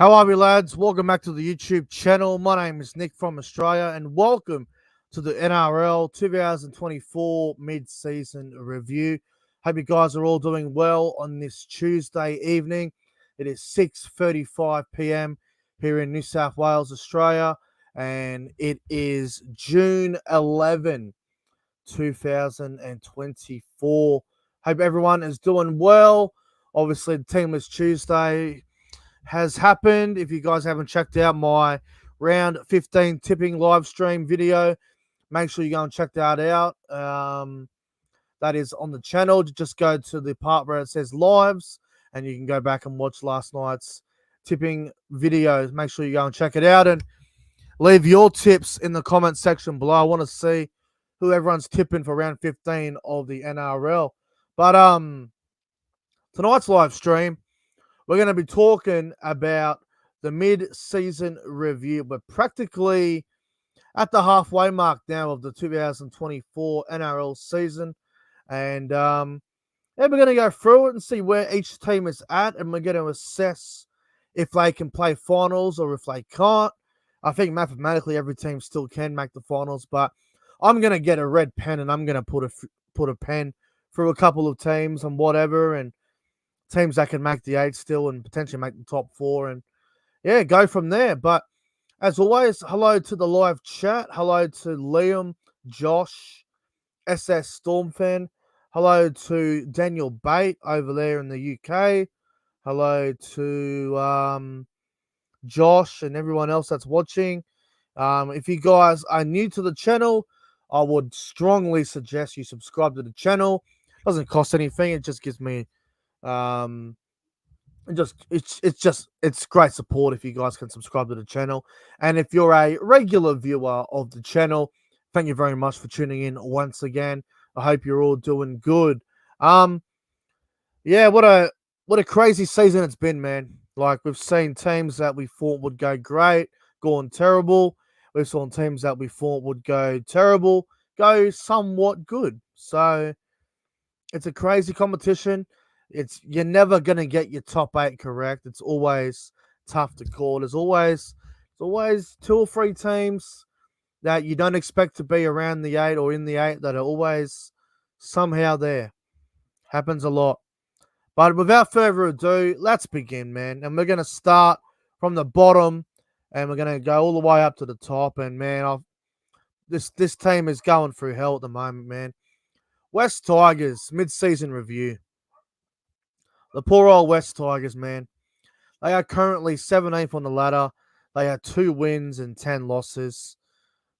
How are we, lads? Welcome back to the YouTube channel. My name is Nick from Australia, and welcome to the NRL 2024 mid-season review. Hope you guys are all doing well on this Tuesday evening. It is 6:35 p.m. here in New South Wales, Australia, and it is June 11, 2024. Hope everyone is doing well. Obviously, the Teamless Tuesday has happened. If you guys haven't checked out my round 15 tipping live stream video, make sure you go and check that out. That is on the channel. Just go to the part where it says lives and you can go back and watch last night's tipping videos. Make sure you go and check it out and leave your tips in the comment section below. I want to see who everyone's tipping for round 15 of the NRL. But tonight's live stream, we're going to be talking about the mid-season review. We're practically at the halfway mark now of the 2024 NRL season. And we're going to go through it and see where each team is at. And we're going to assess if they can play finals or if they can't. I think mathematically every team still can make the finals. But I'm going to get a red pen and I'm going to put a pen through a couple of teams and whatever. And teams that can make the 8 still and potentially make the top 4 and, yeah, go from there. But as always, hello to the live chat. Hello to Liam, Josh, SS Storm fan. Hello to Daniel Bate over there in the UK. Hello to Josh and everyone else that's watching. If you guys are new to the channel, I would strongly suggest you subscribe to the channel. It doesn't cost anything. It just gives me it's great support if you guys can subscribe to the channel. And if you're a regular viewer of the channel, thank you very much for tuning in once again. I hope you're all doing good. Yeah, what a crazy season it's been, man. Like, we've seen teams that we thought would go great gone terrible. We've seen teams that we thought would go terrible go somewhat good. So it's a crazy competition. You're never gonna get your top 8 correct. It's always tough to call. There's always 2 or 3 teams that you don't expect to be around the 8 or in the 8 that are always somehow there. Happens a lot. But without further ado, let's begin, man. And we're gonna start from the bottom and we're gonna go all the way up to the top. And man, this team is going through hell at the moment, man. West Tigers mid-season review. The poor old West Tigers, man. They are currently 17th on the ladder. They had 2 wins and 10 losses.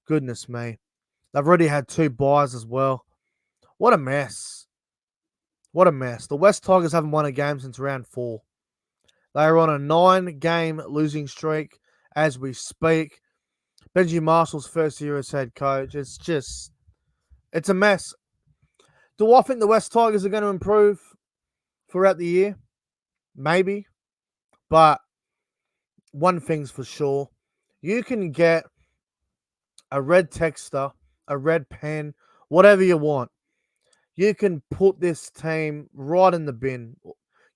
Goodness me. They've already had 2 byes as well. What a mess. What a mess. The West Tigers haven't won a game since round 4. They are on a 9-game losing streak as we speak. Benji Marshall's first year as head coach. It's a mess. Do I think the West Tigers are going to improve throughout the year? Maybe. But one thing's for sure. You can get a red texter, a red pen, whatever you want. You can put this team right in the bin.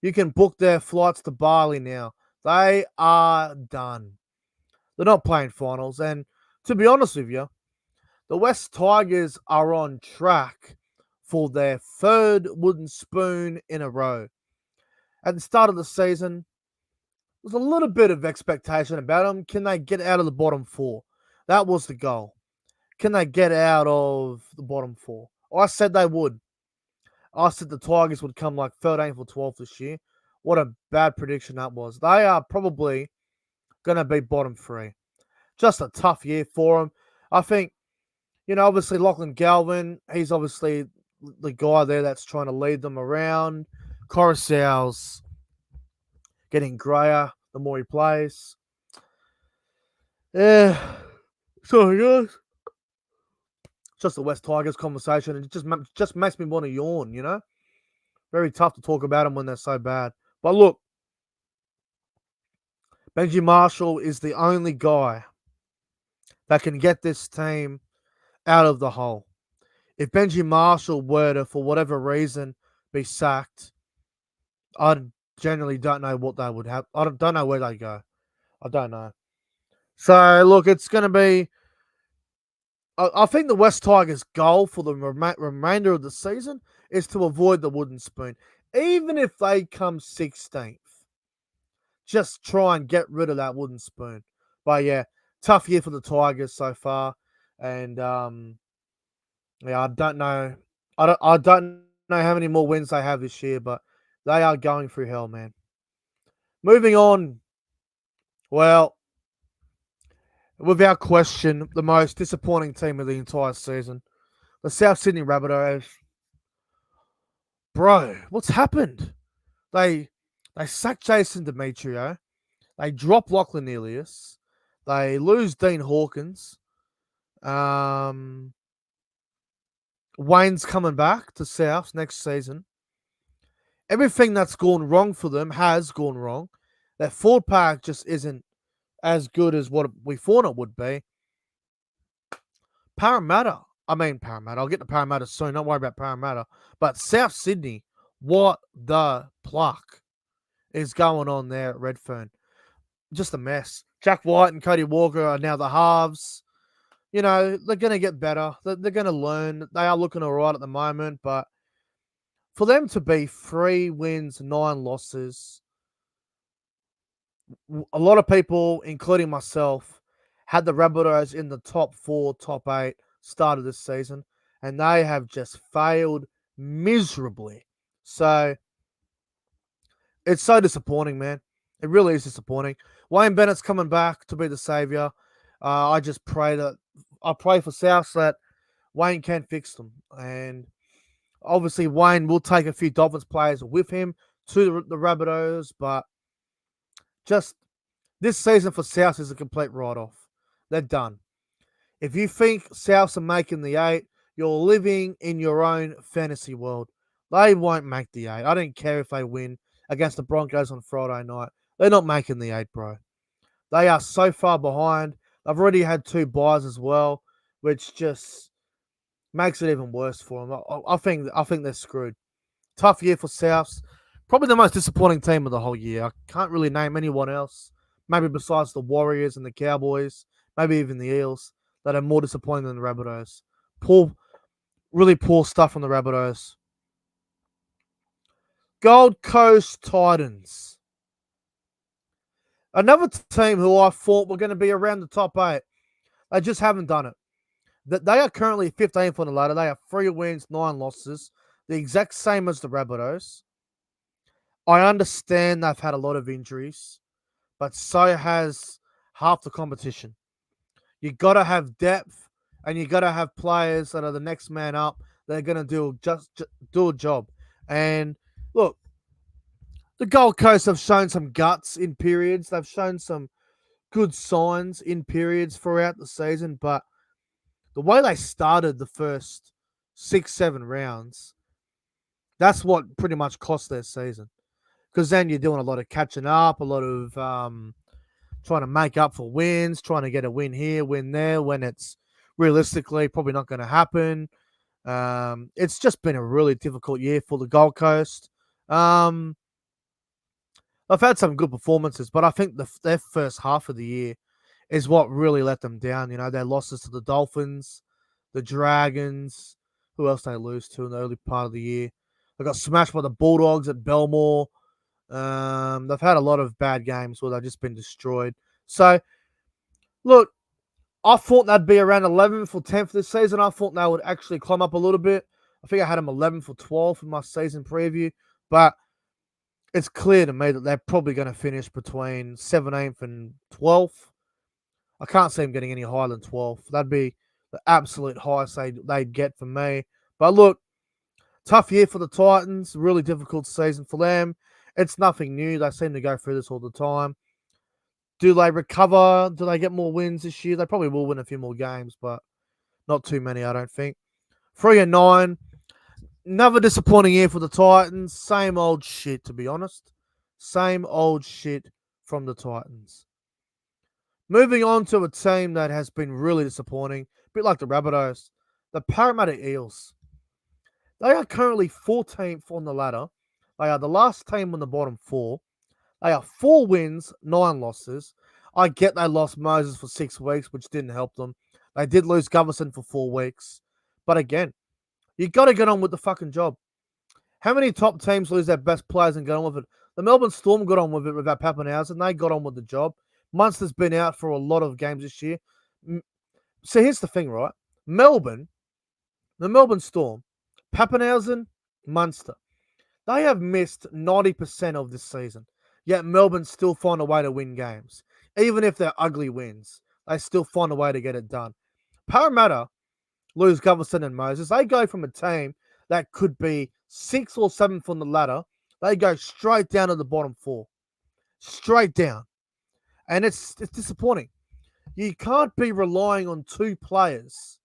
You can book their flights to Bali now. They are done. They're not playing finals. And to be honest with you, the West Tigers are on track for their 3rd wooden spoon in a row. At the start of the season, there's a little bit of expectation about them. Can they get out of the bottom 4? That was the goal. Can they get out of the bottom 4? I said they would. I said the Tigers would come like 13th or 12th this year. What a bad prediction that was. They are probably going to be bottom 3. Just a tough year for them. I think, obviously Lachlan Galvin, he's obviously the guy there that's trying to lead them around. Coruscant's getting grayer the more he plays. Yeah. Sorry, guys. It's just the West Tigers conversation. It just makes me want to yawn, Very tough to talk about them when they're so bad. But look, Benji Marshall is the only guy that can get this team out of the hole. If Benji Marshall were to, for whatever reason, be sacked, I generally don't know what they would have. I don't know where they go. I don't know. So, look, it's going to be. I think the West Tigers' goal for the remainder of the season is to avoid the wooden spoon. Even if they come 16th, just try and get rid of that wooden spoon. But yeah, tough year for the Tigers so far. And yeah, I don't know. I don't know how many more wins they have this year, but they are going through hell, man. Moving on. Well, without question, the most disappointing team of the entire season, the South Sydney Rabbitohs. Bro, what's happened? They sack Jason Demetrio. They drop Lachlan Ilias. They lose Dean Hawkins. Wayne's coming back to South next season. Everything that's gone wrong for them has gone wrong. Their forward pack just isn't as good as what we thought it would be. Parramatta. I'll get to Parramatta soon. Don't worry about Parramatta. But South Sydney, what the pluck is going on there at Redfern? Just a mess. Jack White and Cody Walker are now the halves. You know, they're going to get better. They're going to learn. They are looking all right at the moment. But for them to be 3 wins, 9 losses, a lot of people, including myself, had the Rabbitohs in the top 4, top 8 start of this season, and they have just failed miserably. So it's so disappointing, man. It really is disappointing. Wayne Bennett's coming back to be the savior. I pray for South that Wayne can fix them, and obviously Wayne will take a few Dolphins players with him to the Rabbitohs, but just this season for South is a complete write-off. They're done. If you think Souths are making the 8, you're living in your own fantasy world. They won't make the 8. I don't care if they win against the Broncos on Friday night. They're not making the 8, bro. They are so far behind. They've already had 2 buys as well, which just makes it even worse for them. I think they're screwed. Tough year for Souths. Probably the most disappointing team of the whole year. I can't really name anyone else, maybe besides the Warriors and the Cowboys, maybe even the Eels, that are more disappointing than the Rabbitohs. Really poor stuff from the Rabbitohs. Gold Coast Titans. Another team who I thought were going to be around the top 8. They just haven't done it. They are currently 15th on the ladder. They have 3 wins, 9 losses. The exact same as the Rabbitohs. I understand they've had a lot of injuries, but so has half the competition. You got to have depth, and you got to have players that are the next man up. They're going to do a job. And look, the Gold Coast have shown some guts in periods. They've shown some good signs in periods throughout the season, but the way they started the first 6-7 rounds, that's what pretty much cost their season. Because then you're doing a lot of catching up, a lot of trying to make up for wins, trying to get a win here, win there, when it's realistically probably not going to happen. It's just been a really difficult year for the Gold Coast. I've had some good performances, but I think their first half of the year is what really let them down. You know, their losses to the Dolphins, the Dragons, who else they lose to in the early part of the year. They got smashed by the Bulldogs at Belmore. They've had a lot of bad games where they've just been destroyed. So, look, I thought they'd be around 11th or 10th this season. I thought they would actually climb up a little bit. I think I had them 11th or 12th in my season preview. But it's clear to me that they're probably going to finish between 17th and 12th. I can't see them getting any higher than 12th. That'd be the absolute highest they'd get for me. But look, tough year for the Titans. Really difficult season for them. It's nothing new. They seem to go through this all the time. Do they recover? Do they get more wins this year? They probably will win a few more games, but not too many, I don't think. 3-9. Another disappointing year for the Titans. Same old shit, to be honest. Same old shit from the Titans. Moving on to a team that has been really disappointing, a bit like the Rabbitohs, the Parramatta Eels. They are currently 14th on the ladder. They are the last team on the bottom 4. They are 4 wins, 9 losses. I get they lost Moses for 6 weeks, which didn't help them. They did lose Govison for 4 weeks. But again, you got to get on with the fucking job. How many top teams lose their best players and get on with it? The Melbourne Storm got on with it without Pappenhausen. They got on with the job. Munster's been out for a lot of games this year. So here's the thing, right? The Melbourne Storm, Pappenhausen, Munster. They have missed 90% of this season. Yet Melbourne still find a way to win games. Even if they're ugly wins, they still find a way to get it done. Parramatta lose Govison and Moses. They go from a team that could be 6th or 7th on the ladder. They go straight down to the bottom 4. Straight down. And it's disappointing. You can't be relying on 2 players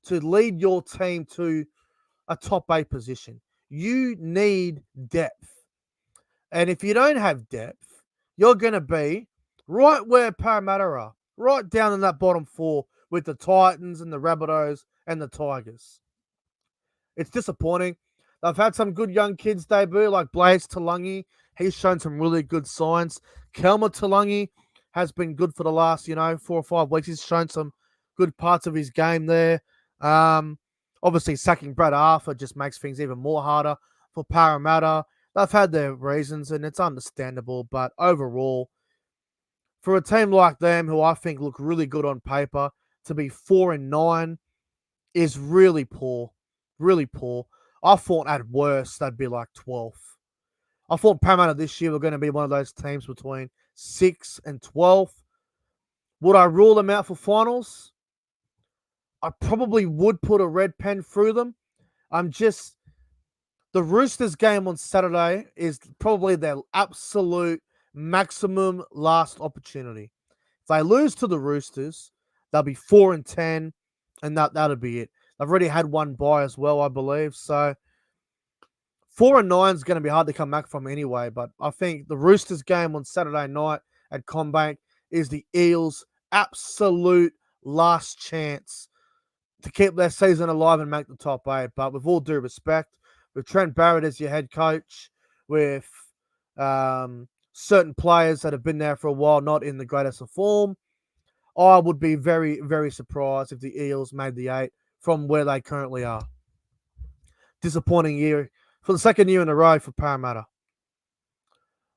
to lead your team to a top 8 position. You need depth. And if you don't have depth, you're going to be right where Parramatta are. Right down in that bottom 4 with the Titans and the Rabbitohs and the Tigers. It's disappointing. They've had some good young kids debut, like Blaze Talangi. He's shown some really good signs. Kelma Talangi has been good for the last, 4 or 5 weeks. He's shown some good parts of his game there. Obviously, sacking Brad Arthur just makes things even more harder for Parramatta. They've had their reasons, and it's understandable. But overall, for a team like them, who I think look really good on paper, to be 4-9 is really poor. Really poor. I thought at worst they'd be like 12th. I thought Parramatta this year were going to be one of those teams between 6th and 12th. Would I rule them out for finals? I probably would put a red pen through them. The Roosters game on Saturday is probably their absolute maximum last opportunity. If they lose to the Roosters, they'll be 4-10, and that'll be it. They've already had one bye as well, I believe. So 4-9 is going to be hard to come back from anyway. But I think the Roosters game on Saturday night at CommBank is the Eels' absolute last chance to keep their season alive and make the top 8. But with all due respect, with Trent Barrett as your head coach, with certain players that have been there for a while, not in the greatest of form, I would be very, very surprised if the Eels made the 8 from where they currently are. Disappointing year for the second year in a row for Parramatta.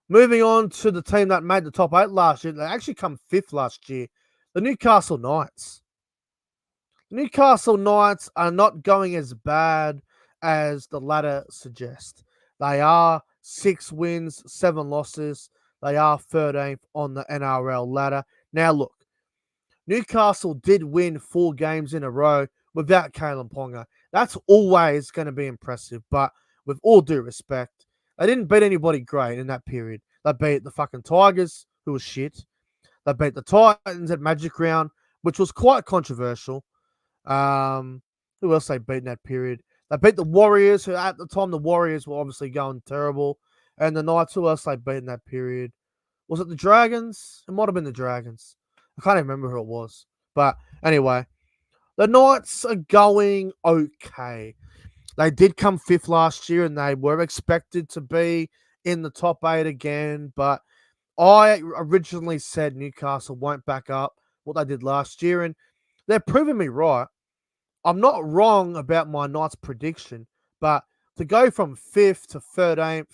Moving on to the team that made the top 8 last year. They actually come 5th last year. The Newcastle Knights. The Newcastle Knights are not going as bad as the ladder suggests. They are 6 wins, 7 losses. They are 13th on the NRL ladder. Now look, Newcastle did win 4 games in a row without Kalen Ponga. That's always going to be impressive, but with all due respect, they didn't beat anybody great in that period. They beat the fucking Tigers, who was shit. They beat the Titans at Magic Round, which was quite controversial. Who else they beat in that period? They beat the Warriors, who at the time the Warriors were obviously going terrible. And the Knights, who else they beat in that period? Was it the Dragons? It might have been the Dragons. I can't even remember who it was. But anyway, the Knights are going okay. They did come 5th last year, and they were expected to be in the top 8 again. But I originally said Newcastle won't back up what they did last year, and they're proving me right. I'm not wrong about my Knights prediction, but to go from 5th to 13th,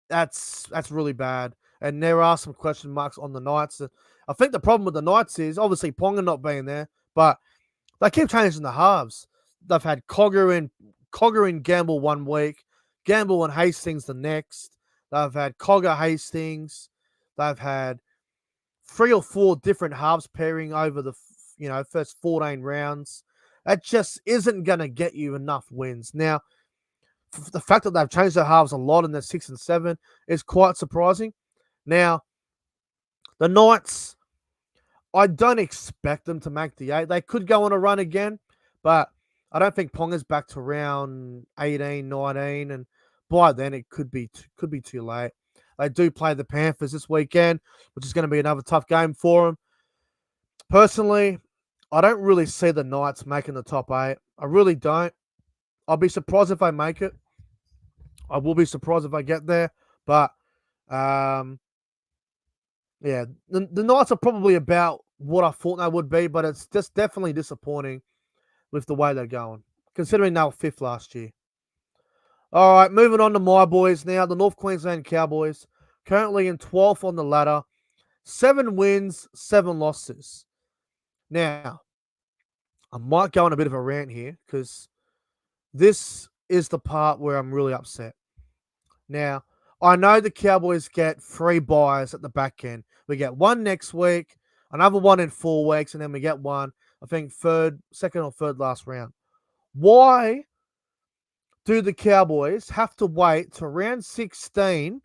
that's really bad. And there are some question marks on the Knights. I think the problem with the Knights is obviously Ponga not being there, but they keep changing the halves. They've had Cogger and Gamble 1 week, Gamble and Hastings the next. They've had Cogger Hastings. They've had 3 or 4 different halves pairing over the first 14 rounds. That just isn't going to get you enough wins. Now, the fact that they've changed their halves a lot in their 6 and 7 is quite surprising. Now, the Knights, I don't expect them to make the 8. They could go on a run again, but I don't think Ponga's back to round 18, 19, and by then it could be too late. They do play the Panthers this weekend, which is going to be another tough game for them. Personally, I don't really see the Knights making the top 8. I really don't. I'll be surprised if they make it. I will be surprised if I get there, but Yeah, the Knights are probably about what I thought they would be, but it's just definitely disappointing with the way they're going, considering they were fifth last year. All right, moving on to my boys now, the North Queensland Cowboys, currently in 12th on the ladder, 7 wins, 7 losses. Now, I might go on a bit of a rant here because this is the part where I'm really upset. Now, I know the Cowboys get 3 buys at the back end. We get one next week, another one in 4 weeks, and then we get one, I think, second or third last round. Why do the Cowboys have to wait to round 16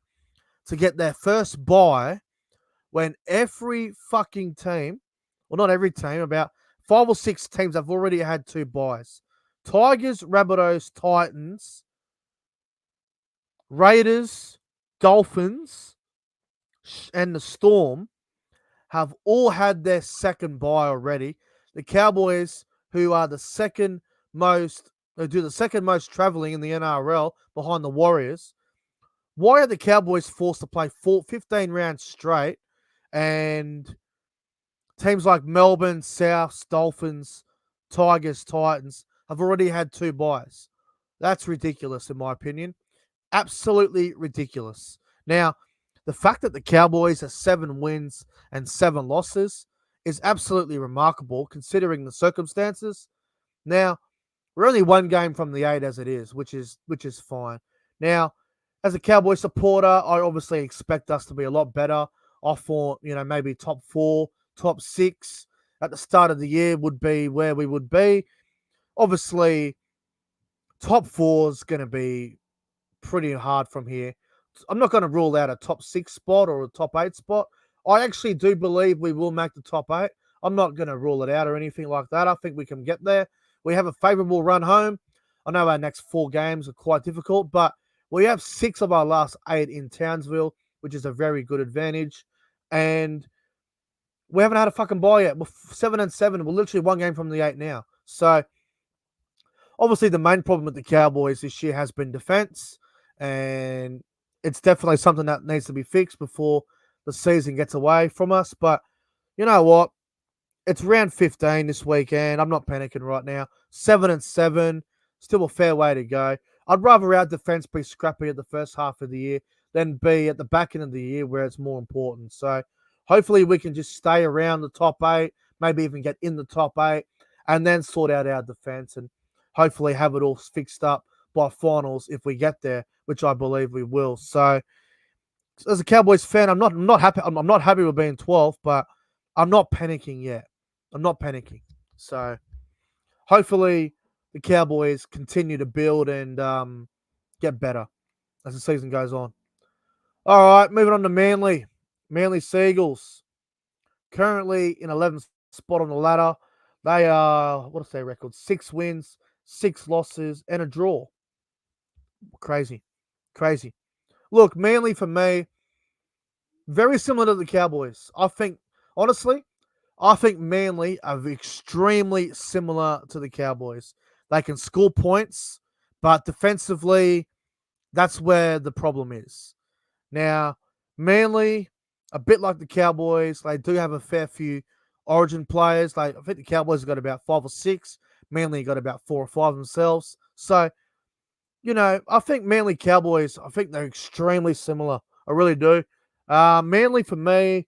to get their first buy when every fucking team, well, not every team, about 5 or 6 teams have already had 2 buys? Tigers, Rabbitohs, Titans, Raiders, Dolphins, and the Storm have all had their second buy already. The Cowboys, who are the second most, who do the second most traveling in the NRL behind the Warriors. Why are the Cowboys forced to play 15 rounds straight, and teams like Melbourne, Souths, Dolphins, Tigers, Titans have already had 2 buys? That's ridiculous, in my opinion. Absolutely ridiculous. Now, the fact that the Cowboys are 7 wins and 7 losses is absolutely remarkable considering the circumstances. Now, we're only 1 game from the 8 as it is, which is fine. Now, as a Cowboy supporter, I obviously expect us to be a lot better. I thought, maybe top 4, top 6 at the start of the year would be where we would be. Obviously, top 4 is going to be pretty hard from here. I'm not going to rule out a top 6 spot or a top 8 spot. I actually do believe we will make the top 8. I'm not going to rule it out or anything like that. I think we can get there. We have a favourable run home. I know our next 4 games are quite difficult, but we have 6 of our last 8 in Townsville, which is a very good advantage. And we haven't had a fucking bye yet. We're 7-7. We're literally 1 game from the 8 now. So, obviously, the main problem with the Cowboys this year has been defense, and it's definitely something that needs to be fixed before the season gets away from us. But you know what? It's round 15 this weekend. I'm not panicking right now. 7-7, still a fair way to go. I'd rather our defense be scrappy at the first half of the year than be at the back end of the year where it's more important. So hopefully we can just stay around the top 8, maybe even get in the top 8, and then sort out our defense and hopefully have it all fixed up by finals if we get there, which I believe we will. So as a Cowboys fan, I'm not happy. I'm not happy with being 12th, but I'm not panicking yet. I'm not panicking. So hopefully the Cowboys continue to build and get better as the season goes on. All right, moving on to Manly. Manly Seagulls, currently in 11th spot on the ladder. They are, what's their record? 6 wins, 6 losses, and a draw. Crazy. Look, Manly for me, very similar to the Cowboys. Honestly, I think Manly are extremely similar to the Cowboys. They can score points, but defensively, that's where the problem is. Now, Manly, a bit like the Cowboys, they do have a fair few Origin players. I think the Cowboys have got about 5 or 6. Manly got about 4 or 5 themselves. So, I think Manly Cowboys, I think they're extremely similar. I really do. Manly, for me,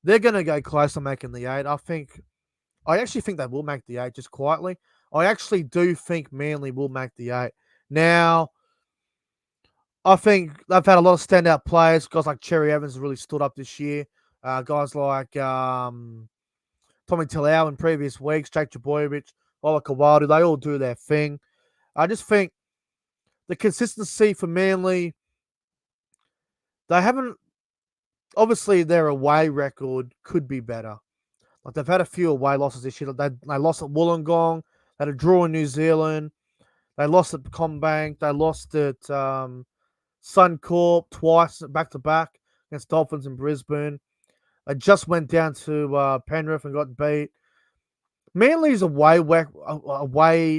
they're going to go close to making the 8. I actually think they will make the 8 just quietly. I actually do think Manly will make the 8. Now, I think they've had a lot of standout players. Guys like Cherry Evans have really stood up this year. Guys like Tommy Talau in previous weeks, Jake Jaboyevich, Ola Kawadu, they all do their thing. I just think the consistency for Manly, they haven't, obviously their away record could be better. Like they've had a few away losses this year. They lost at Wollongong, they had a draw in New Zealand, they lost at Combank, they lost at Suncorp twice back-to-back against Dolphins in Brisbane. They just went down to Penrith and got beat. Manly's away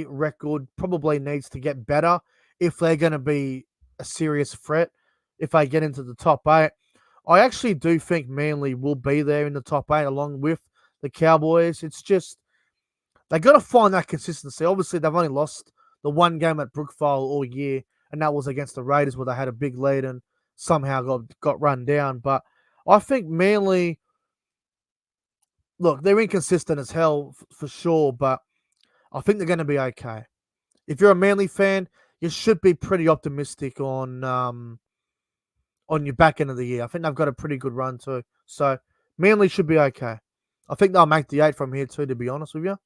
record probably needs to get better if they're going to be a serious threat if they get into the top 8. I actually do think Manly will be there in the top 8 along with the Cowboys. It's just they got to find that consistency. Obviously, they've only lost the one game at Brookvale all year, and that was against the Raiders where they had a big lead and somehow got run down. But I think Manly, look, they're inconsistent as hell for sure, but I think they're going to be okay. If you're a Manly fan, you should be pretty optimistic on your back end of the year. I think they've got a pretty good run too. So Manly should be okay. I think they'll make the 8 from here too, to be honest with you.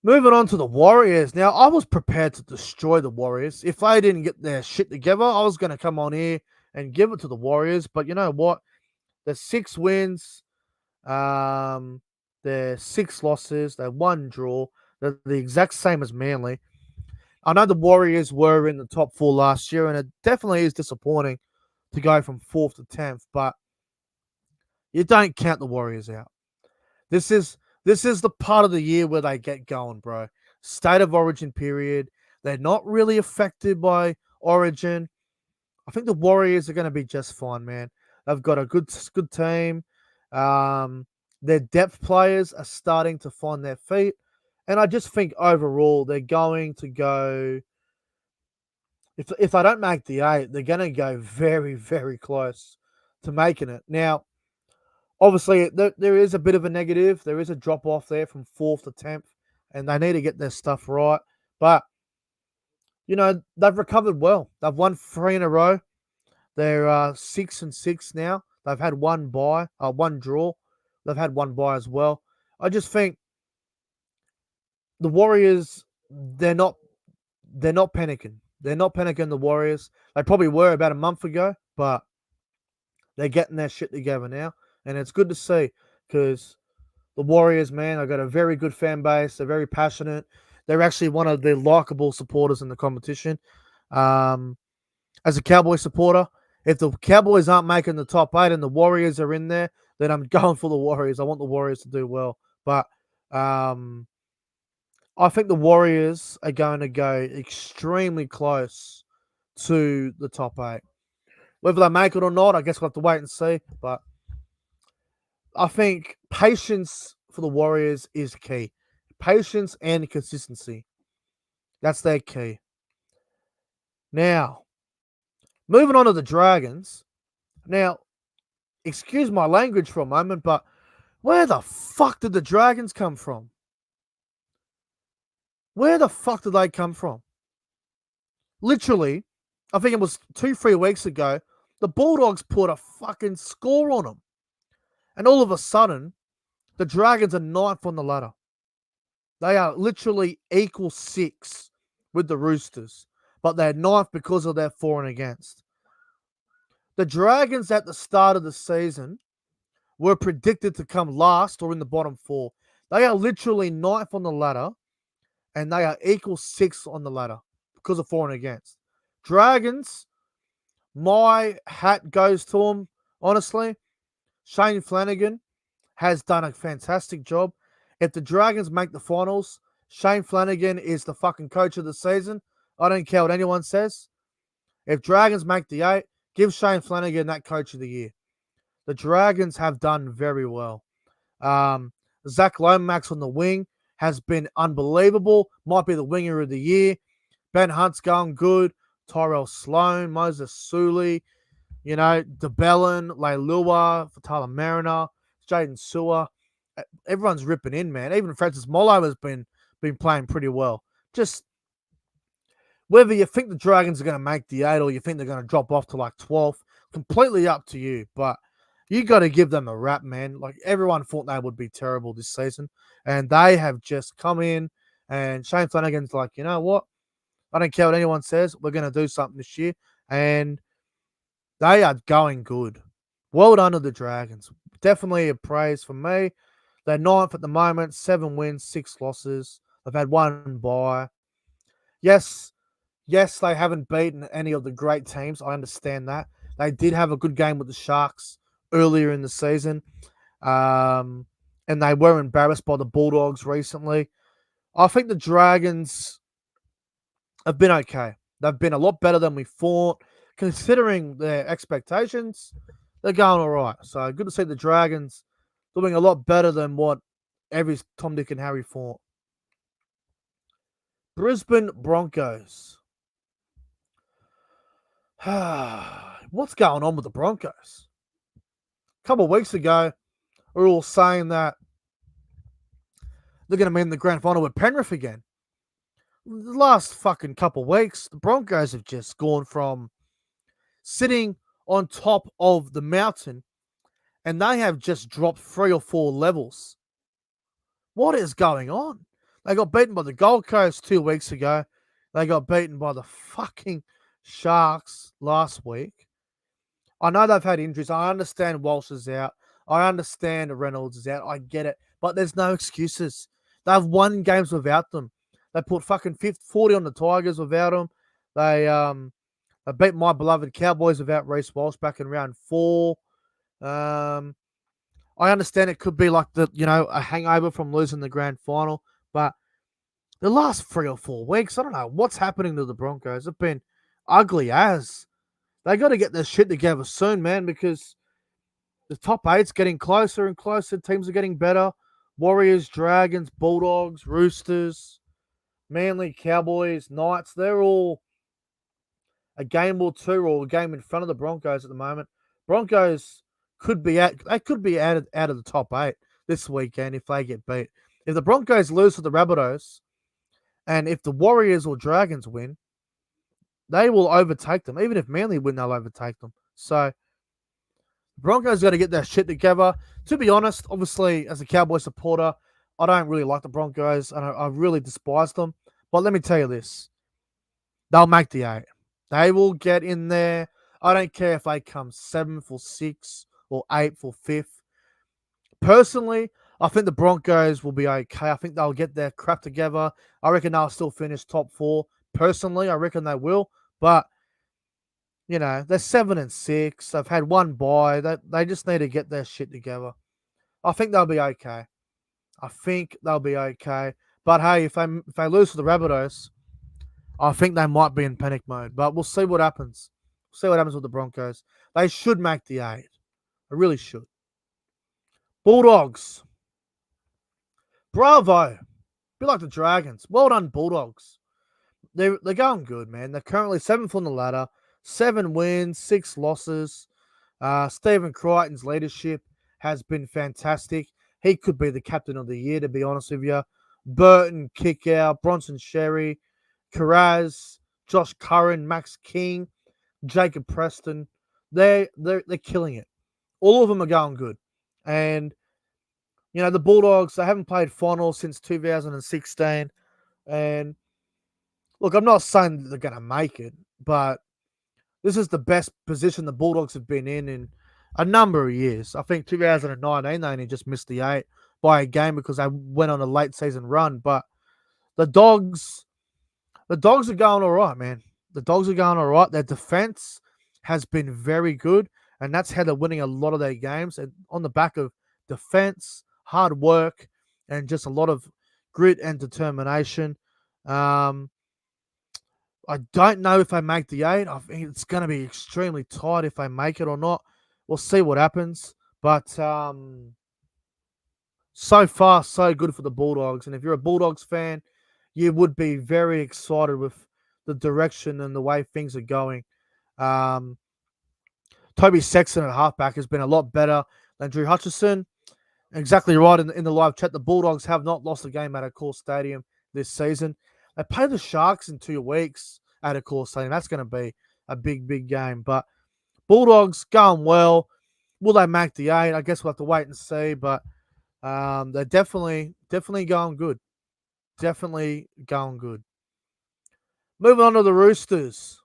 Moving on to the Warriors. Now, I was prepared to destroy the Warriors. If they didn't get their shit together, I was going to come on here and give it to the Warriors. But you know what? There's 6 wins. There's 6 losses. They're 1 draw. They're the exact same as Manly. I know the Warriors were in the top 4 last year, and it definitely is disappointing to go from 4th to 10th. But you don't count the Warriors out. This is the part of the year where they get going, bro. State of Origin period. They're not really affected by Origin. I think the Warriors are going to be just fine, man. They've got a good team. Their depth players are starting to find their feet. And I just think overall they're going to go... If they don't make the 8, they're going to go very, very close to making it. Now, obviously, there is a bit of a negative. There is a drop-off there from 4th to 10th, and they need to get their stuff right. But, you know, they've recovered well. They've won 3 in a row. They're 6-6 now. They've had one draw. They've had 1 bye as well. I just think the Warriors, they're not panicking. They're not panicking, the Warriors. They probably were about a month ago, but they're getting their shit together now. And it's good to see because the Warriors, man, they've got a very good fan base. They're very passionate. They're actually one of the likable supporters in the competition. As a Cowboy supporter, if the Cowboys aren't making the top 8 and the Warriors are in there, then I'm going for the Warriors. I want the Warriors to do well. But I think the Warriors are going to go extremely close to the top 8. Whether they make it or not, I guess we'll have to wait and see. But I think patience for the Warriors is key. Patience and consistency. That's their key. Now, moving on to the Dragons. Now, excuse my language for a moment, but where the fuck did the Dragons come from? Where the fuck did they come from? Literally, I think it was 2-3 weeks ago, the Bulldogs put a fucking score on them. And all of a sudden, the Dragons are 9th on the ladder. They are literally equal 6 with the Roosters. But they're 9th because of their for and against. The Dragons at the start of the season were predicted to come last or in the bottom 4. They are literally 9th on the ladder. And they are equal 6 on the ladder because of for and against. Dragons, my hat goes to them, honestly. Shane Flanagan has done a fantastic job. If the Dragons make the finals, Shane Flanagan is the fucking coach of the season. I don't care what anyone says. If Dragons make the 8, give Shane Flanagan that coach of the year. The Dragons have done very well. Zach Lomax on the wing has been unbelievable. Might be the winger of the year. Ben Hunt's going good. Tyrell Sloan, Moses Suley, DeBellin, Leilua, Fatala Mariner, Jaden Sewer. Everyone's ripping in, man. Even Francis Molo has been playing pretty well. Just whether you think the Dragons are going to make the 8 or you think they're going to drop off to like 12th, completely up to you. But you got to give them a rap, man. Like, everyone thought they would be terrible this season. And they have just come in. And Shane Flanagan's like, you know what? I don't care what anyone says. We're going to do something this year. And they are going good. Well done to the Dragons. Definitely a praise for me. They're 9th at the moment. 7 wins, 6 losses. They've had 1 bye. Yes, they haven't beaten any of the great teams. I understand that. They did have a good game with the Sharks earlier in the season. And they were embarrassed by the Bulldogs recently. I think the Dragons have been okay. They've been a lot better than we thought. considering their expectations, they're going all right. So good to see the Dragons doing a lot better than what every Tom, Dick, and Harry thought. Brisbane Broncos. What's going on with the Broncos? A couple of weeks ago, we were all saying that they're going to be in the grand final with Penrith again. The last fucking couple of weeks, the Broncos have just gone from sitting on top of the mountain and they have just dropped 3 or 4 levels. What is going on? They got beaten by the Gold Coast 2 weeks ago. They got beaten by the fucking Sharks last week. I know they've had injuries. I understand Walsh is out. I understand Reynolds is out. I get it. But there's no excuses. They've won games without them. They put fucking 40 on the Tigers without them. They beat my beloved Cowboys without Reece Walsh back in round 4. I understand it could be like a hangover from losing the grand final, but the last 3 or 4 weeks, I don't know what's happening to the Broncos. They've been ugly as. They got to get their shit together soon, man, because the top 8's getting closer and closer. Teams are getting better. Warriors, Dragons, Bulldogs, Roosters, Manly, Cowboys, Knights, they're all a game or 2 or a game in front of the Broncos at the moment. Broncos could be out of the top 8 this weekend if they get beat. If the Broncos lose to the Rabbitohs and if the Warriors or Dragons win, they will overtake them. Even if Manly win, they'll overtake them. So Broncos got to get their shit together. To be honest, obviously, as a Cowboy supporter, I don't really like the Broncos, and I really despise them. But let me tell you this. They'll make the 8. They will get in there. I don't care if they come 7th or 6th or 8th or 5th. Personally, I think the Broncos will be okay. I think they'll get their crap together. I reckon they'll still finish top 4. Personally, I reckon they will. But, they're 7 and 6. They've had one bye. They just need to get their shit together. I think they'll be okay. But hey, if they lose to the Rabbitohs, I think they might be in panic mode. But we'll see what happens. See what happens with the Broncos. They should make the 8. They really should. Bulldogs. Bravo. Be like the Dragons. Well done, Bulldogs. They're going good, man. They're currently 7th on the ladder. 7 wins, 6 losses. Stephen Crichton's leadership has been fantastic. He could be the captain of the year, to be honest with you. Burton, Kickout, Bronson Sherry, Carraz, Josh Curran, Max King, Jacob Preston. They're killing it. All of them are going good. And, the Bulldogs, they haven't played finals since 2016. And, look, I'm not saying that they're going to make it, but this is the best position the Bulldogs have been in a number of years. I think 2019, they only just missed the 8 by a game because they went on a late season run. But the Dogs are going all right, man. The Dogs are going all right. Their defense has been very good, and that's how they're winning a lot of their games. And on the back of defense, hard work, and just a lot of grit and determination. I don't know if they make the 8. I think it's going to be extremely tight if they make it or not. We'll see what happens. But so far, so good for the Bulldogs. And if you're a Bulldogs fan, you would be very excited with the direction and the way things are going. Toby Sexton at halfback has been a lot better than Drew Hutchison. Exactly right in the live chat. The Bulldogs have not lost a game at Accor Stadium this season. They play the Sharks in 2 weeks at Accor Stadium. That's going to be a big, big game. But Bulldogs going well. Will they make the 8? I guess we'll have to wait and see. But they're definitely going good. Definitely going good. Moving on to the Roosters.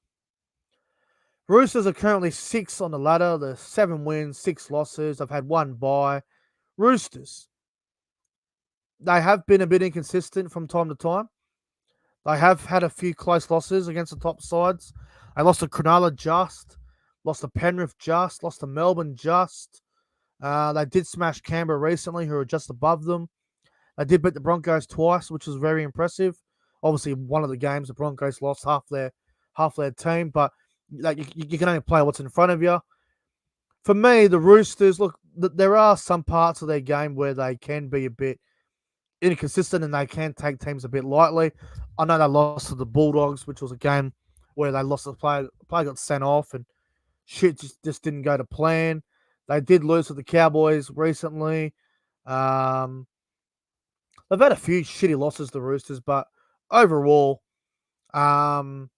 Roosters are currently 6th on the ladder. They're 7 wins, 6 losses. They've had one bye. Roosters. They have been a bit inconsistent from time to time. They have had a few close losses against the top sides. They lost to Cronulla just, lost to Penrith just, lost to Melbourne just. They did smash Canberra recently, who are just above them. They did beat the Broncos twice, which was very impressive. Obviously, one of the games the Broncos lost half their team, but Like you can only play what's in front of you. For me, the Roosters, look, there are some parts of their game where they can be a bit inconsistent and they can take teams a bit lightly. I know they lost to the Bulldogs, which was a game where they lost the player. The player got sent off and shit just didn't go to plan. They did lose to the Cowboys recently. Um, they've had a few shitty losses, the Roosters, but overall, um,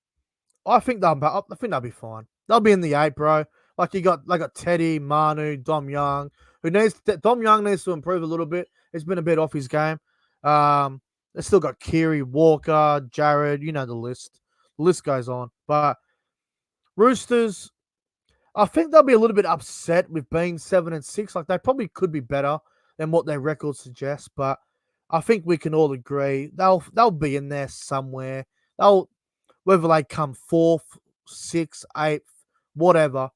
I think they'll be fine. They'll be in the 8, bro. Like they got Teddy, Manu, Dom Young. Dom Young needs to improve a little bit. He's been a bit off his game. They still got Kiri, Walker, Jared. You know the list. The list goes on. But Roosters, I think they'll be a little bit upset with being 7-6. Like they probably could be better than what their record suggests. But I think we can all agree they'll be in there somewhere. Whether they come 4th, 6th, 8th, whatever,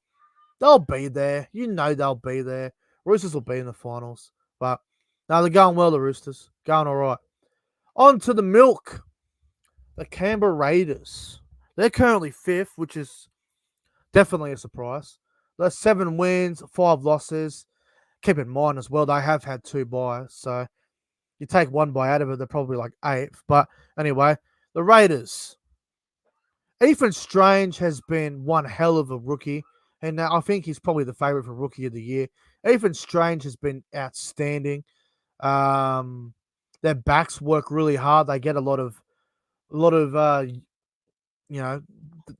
they'll be there. You know they'll be there. Roosters will be in the finals. But now they're going well, the Roosters. Going all right. On to the milk. The Canberra Raiders. They're currently 5th, which is definitely a surprise. They're 7 wins, 5 losses. Keep in mind as well, they have had 2 byes. So you take 1 bye out of it, they're probably like 8th. But anyway, the Raiders. Ethan Strange has been one hell of a rookie, and I think he's probably the favourite for Rookie of the Year. Ethan Strange has been outstanding. Their backs work really hard. They get a lot of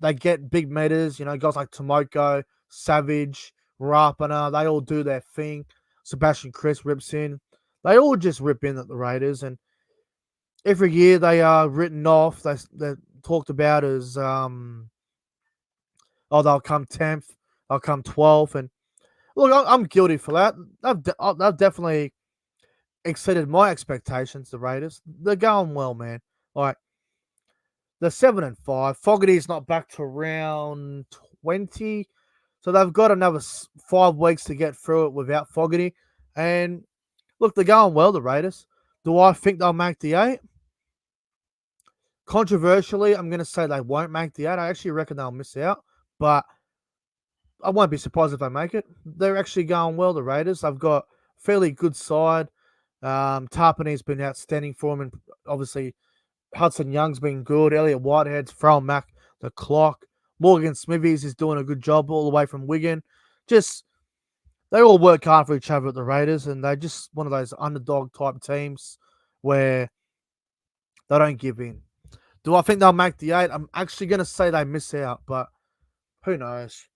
they get big meters. Guys like Tomoko, Savage, Rapana, they all do their thing. Sebastian Chris rips in. They all just rip in at the Raiders, and every year they are written off. They're talked about as they'll come 10th, they'll come 12th, and look, I'm guilty for that. They've definitely exceeded my expectations. The Raiders, they're going well, man. Like they're 7-5. Fogarty's not back to round 20, so they've got another 5 weeks to get through it without Fogarty. And look, they're going well, the Raiders. Do I think they'll make the 8? Controversially, I'm going to say they won't make the 8. I actually reckon they'll miss out, but I won't be surprised if they make it. They're actually going well, the Raiders. They've got a fairly good side. Tarpany's been outstanding for them, and obviously Hudson Young's been good. Elliot Whitehead's throwing back the clock. Morgan Smithies is doing a good job all the way from Wigan. They all work hard for each other at the Raiders, and they're just one of those underdog type teams where they don't give in. Do I think they'll make the 8? I'm actually going to say they miss out, but who knows?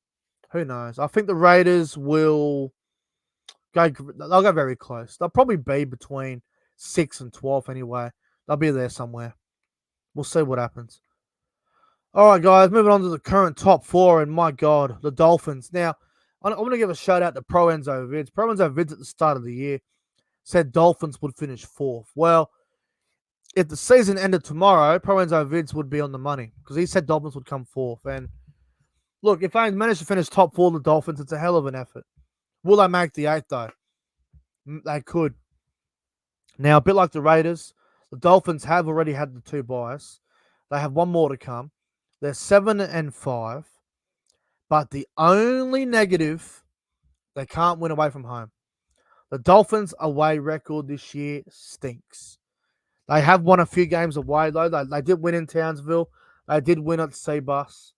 Who knows? I think the Raiders will they'll go very close. They'll probably be between 6 and 12 anyway. They'll be there somewhere. We'll see what happens. All right, guys, moving on to the current top 4, and my God, the Dolphins. Now, I want to give a shout out to Pro Enzo Vids. Pro Enzo Vids at the start of the year said Dolphins would finish 4th. Well, if the season ended tomorrow, Pro Enzo Vids would be on the money because he said Dolphins would come 4th. And look, if they manage to finish top 4 of the Dolphins, it's a hell of an effort. Will they make the 8, though? They could. Now, a bit like the Raiders, the Dolphins have already had the 2 byes. They have 1 more to come. They're 7-5, but the only negative, they can't win away from home. The Dolphins' away record this year stinks. They have won a few games away, though. They did win in Townsville. They did win at Seabus.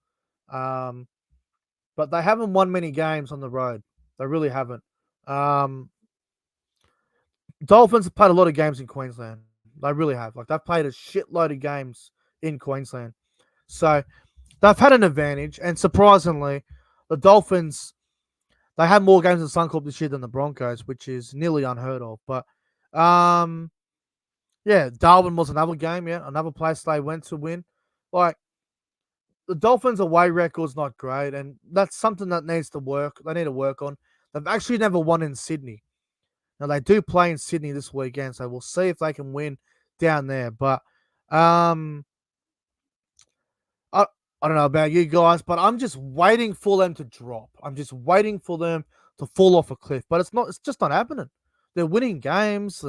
But they haven't won many games on the road. They really haven't. Dolphins have played a lot of games in Queensland. They really have. Like, they've played a shitload of games in Queensland. So, they've had an advantage. And surprisingly, the Dolphins, they had more games in Suncorp this year than the Broncos, which is nearly unheard of. But, yeah, Darwin was another game, another place they went to win. Like, the Dolphins' away record's not great, and that's something that needs to work. They need to work on. They've actually never won in Sydney. Now, they do play in Sydney this weekend, so we'll see if they can win down there. But I don't know about you guys, but I'm just waiting for them to drop. I'm just waiting for them to fall off a cliff. But it's just not happening. They're winning games.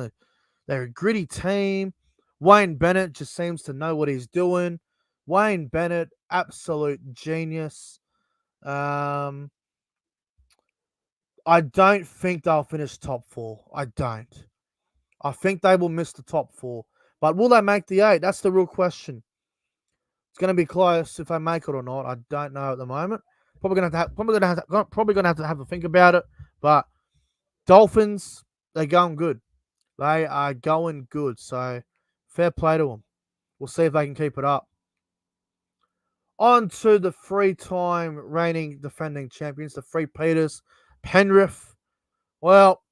They're a gritty team. Wayne Bennett just seems to know what he's doing. Wayne Bennett, absolute genius. Um, I don't think they'll finish top 4. I don't. I think they will miss the top 4. But will they make the 8? That's the real question. It's going to be close if they make it or not. I don't know at the moment. Probably going to have to have a think about it. But Dolphins, they're going good. They are going good. So fair play to them. We'll see if they can keep it up. On to the 3-time reigning defending champions, the Free Peters, Penrith. Well,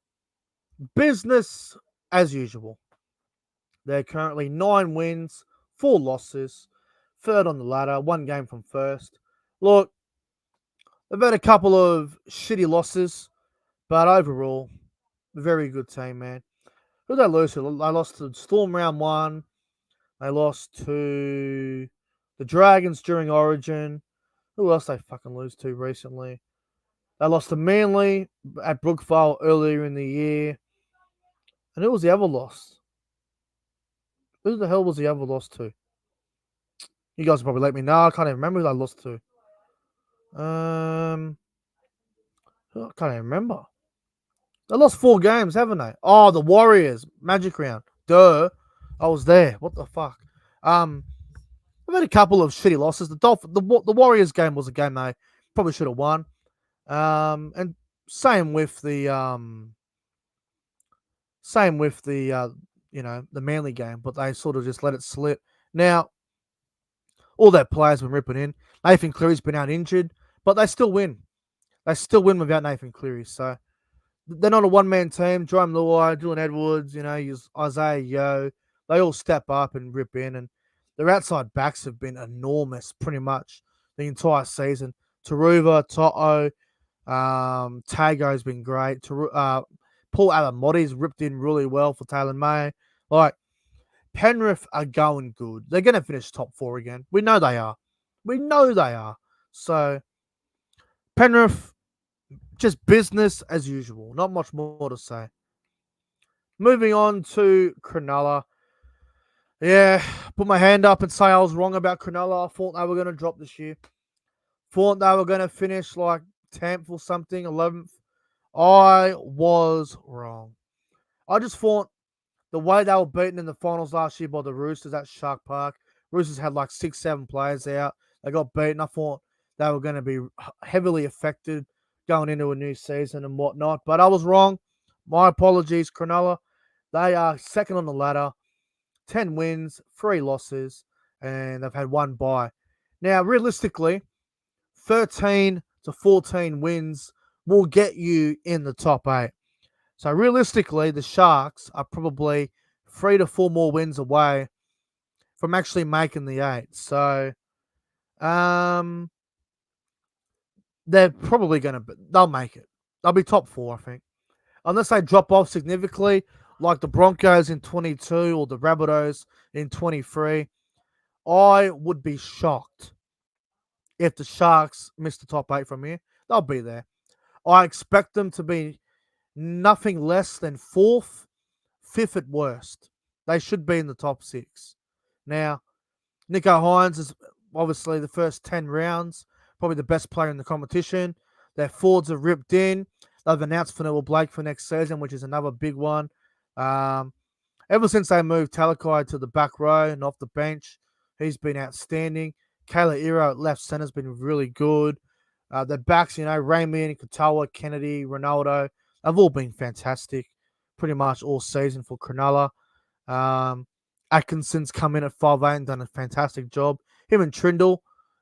business as usual. They're currently 9 wins, 4 losses, third on the ladder, 1 game from first. Look, they've had a couple of shitty losses, but overall, very good team, man. Who did they lose to? They lost to Storm round 1. They lost to the Dragons during Origin. Who else they fucking lose to recently? They lost to Manly at Brookvale earlier in the year. And who was the other loss? Who the hell was the other loss to? You guys will probably let me know. I can't even remember who they lost to. I can't even remember. They lost 4 games, haven't they? Oh, the Warriors. Magic round. Duh. I was there. What the fuck? We've had a couple of shitty losses. The Warriors game was a game they probably should have won. And same with the the Manly game, but they sort of just let it slip. Now, all their players been ripping in. Nathan Cleary's been out injured, but they still win. They still win without Nathan Cleary. So they're not a one-man team. Jerome Luai, Dylan Edwards, Isaiah Yeo. They all step up and rip in, and their outside backs have been enormous pretty much the entire season. Taruva, Toto, Tago's been great. Paul Alamoti's ripped in really well for Taylor May. Like, Penrith are going good. They're going to finish top 4 again. We know they are. So, Penrith, just business as usual. Not much more to say. Moving on to Cronulla. Yeah, put my hand up and say I was wrong about Cronulla. I thought they were going to drop this year. Thought they were going to finish like 10th or something, 11th. I was wrong. I just thought the way they were beaten in the finals last year by the Roosters at Shark Park, Roosters had like 6-7 players out. They got beaten. I thought they were going to be heavily affected going into a new season and whatnot. But I was wrong. My apologies, Cronulla. They are second on the ladder. 10 wins, 3 losses, and they've had 1 bye. Now, realistically, 13 to 14 wins will get you in the top 8. So realistically, the Sharks are probably 3 to 4 more wins away from actually making the 8. So they're probably they'll make it. They'll be top 4, I think. Unless they drop off significantly, like the Broncos in 22 or the Rabbitohs in 23, I would be shocked if the Sharks miss the top 8 from here. They'll be there. I expect them to be nothing less than 4th, 5th at worst. They should be in the top 6. Now, Nico Hines is obviously the first 10 rounds, probably the best player in the competition. Their forwards are ripped in. They've announced Fanua Blake for next season, which is another big one. Ever since they moved Talakai to the back row and off the bench, he's been outstanding. Kayla Iro at left centre has been really good. Their backs, Raymond, Katoa, Kennedy, Ronaldo, they've all been fantastic pretty much all season for Cronulla. Atkinson's come in at 5'8" and done a fantastic job. Him and Trindle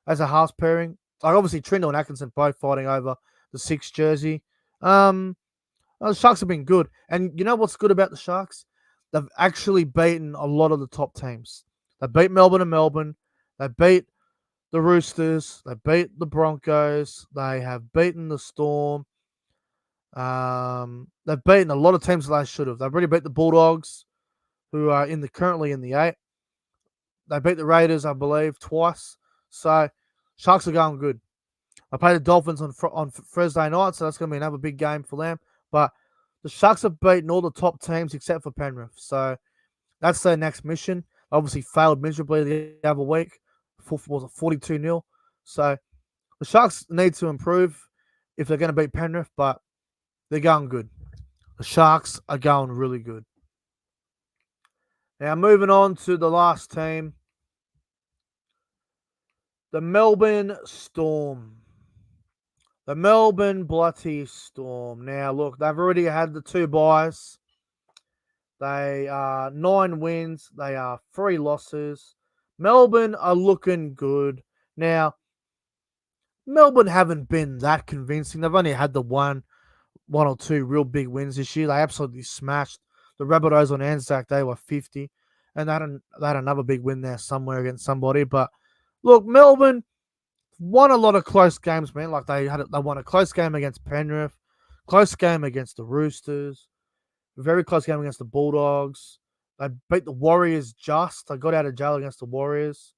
as a half pairing. Like, obviously, Trindle and Atkinson both fighting over the 6 jersey. The Sharks have been good. And you know what's good about the Sharks? They've actually beaten a lot of the top teams. They beat Melbourne and Melbourne. They beat the Roosters. They beat the Broncos. They have beaten the Storm. They've beaten a lot of teams that they should have. They've already beat the Bulldogs, who are currently in the 8. They beat the Raiders, I believe, twice. So Sharks are going good. I play the Dolphins on Thursday night, so that's going to be another big game for them. But the Sharks have beaten all the top teams except for Penrith. So that's their next mission. Obviously failed miserably the other week. Was it 42-0? So The Sharks need to improve if they're going to beat Penrith, but they're going good. The Sharks are going really good. Now, moving on to the last team, the Melbourne Storm. The Melbourne Bloody Storm. Now, look, they've already had the 2 byes. They are 9 wins. They are 3 losses. Melbourne are looking good. Now, Melbourne haven't been that convincing. They've only had the one or two real big wins this year. They absolutely smashed the Rabbitohs on Anzac. They were 50. And they had another big win there somewhere against somebody. But, look, Melbourne won a lot of close games, man. Like they won a close game against Penrith, close game against the Roosters, very close game against the Bulldogs. They beat the Warriors just. They got out of jail against the Warriors.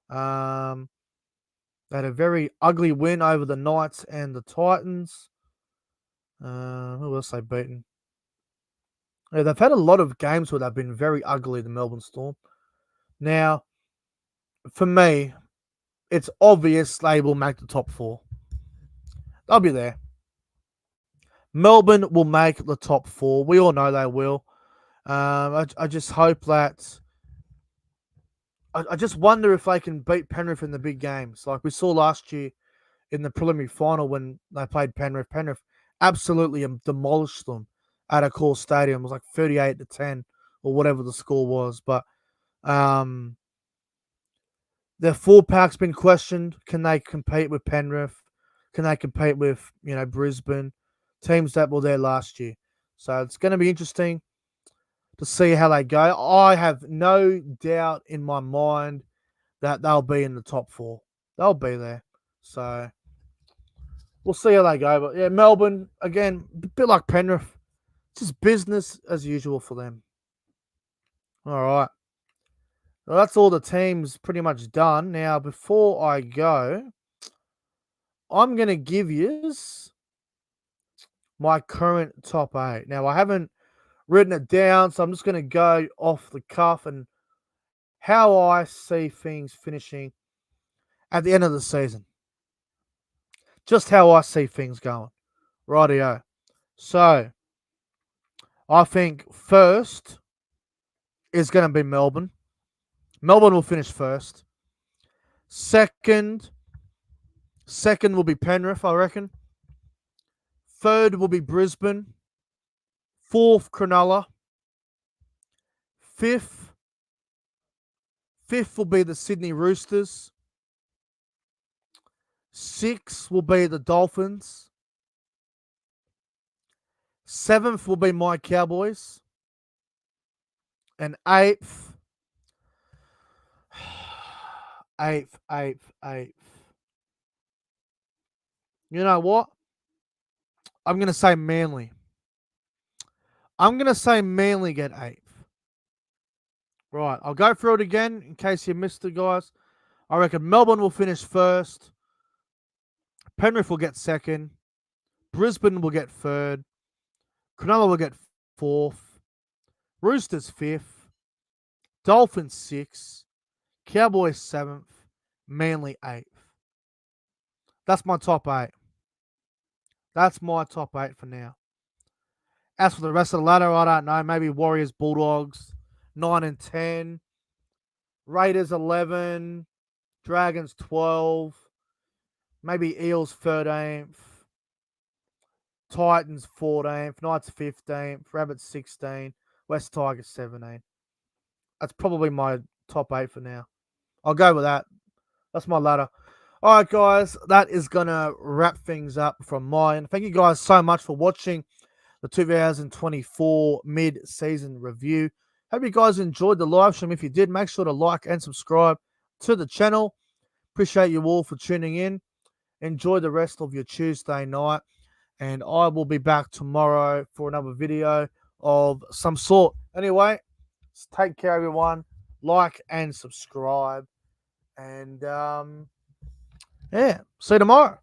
They had a very ugly win over the Knights and the Titans. Who else they beaten? Yeah, they've had a lot of games where they've been very ugly, the Melbourne Storm. Now, for me, it's obvious they will make the top 4. They'll be there. Melbourne will make the top 4. We all know they will. I just hope that... I just wonder if they can beat Penrith in the big games. Like we saw last year in the preliminary final when they played Penrith. Penrith absolutely demolished them at a core stadium. It was like 38-10 or whatever the score was. But... their 4-pack's been questioned. Can they compete with Penrith? Can they compete with, Brisbane? Teams that were there last year. So it's going to be interesting to see how they go. I have no doubt in my mind that they'll be in the top 4. They'll be there. So we'll see how they go. But yeah, Melbourne, again, a bit like Penrith. It's just business as usual for them. All right. Well, that's all the teams pretty much done. Now, before I go, I'm going to give you my current top 8. Now, I haven't written it down, so I'm just going to go off the cuff and how I see things finishing at the end of the season. Just how I see things going. Rightio. So, I think first is going to be Melbourne. Melbourne will finish first. Second will be Penrith, I reckon. Third will be Brisbane. Fourth, Cronulla. Fifth will be the Sydney Roosters. Sixth will be the Dolphins. Seventh will be my Cowboys. And eighth. You know what? I'm going to say Manly. I'm going to say Manly get 8th. Right, I'll go through it again in case you missed it, guys. I reckon Melbourne will finish first. Penrith will get 2nd. Brisbane will get 3rd. Cronulla will get 4th. Roosters 5th. Dolphins 6th. Cowboys 7th. Manly 8th. That's my top 8. That's my top 8 for now. As for the rest of the ladder, I don't know. Maybe Warriors, Bulldogs, 9 and 10. Raiders 11. Dragons 12. Maybe Eels 13th. Titans 14th. Knights 15th. Rabbits 16. West Tigers 17. That's probably my top 8 for now. I'll go with that. That's my ladder. All right, guys. That is going to wrap things up from mine. Thank you guys so much for watching the 2024 mid-season review. Hope you guys enjoyed the live stream. If you did, make sure to like and subscribe to the channel. Appreciate you all for tuning in. Enjoy the rest of your Tuesday night. And I will be back tomorrow for another video of some sort. Anyway, take care, everyone. Like and subscribe. And, yeah, see you tomorrow.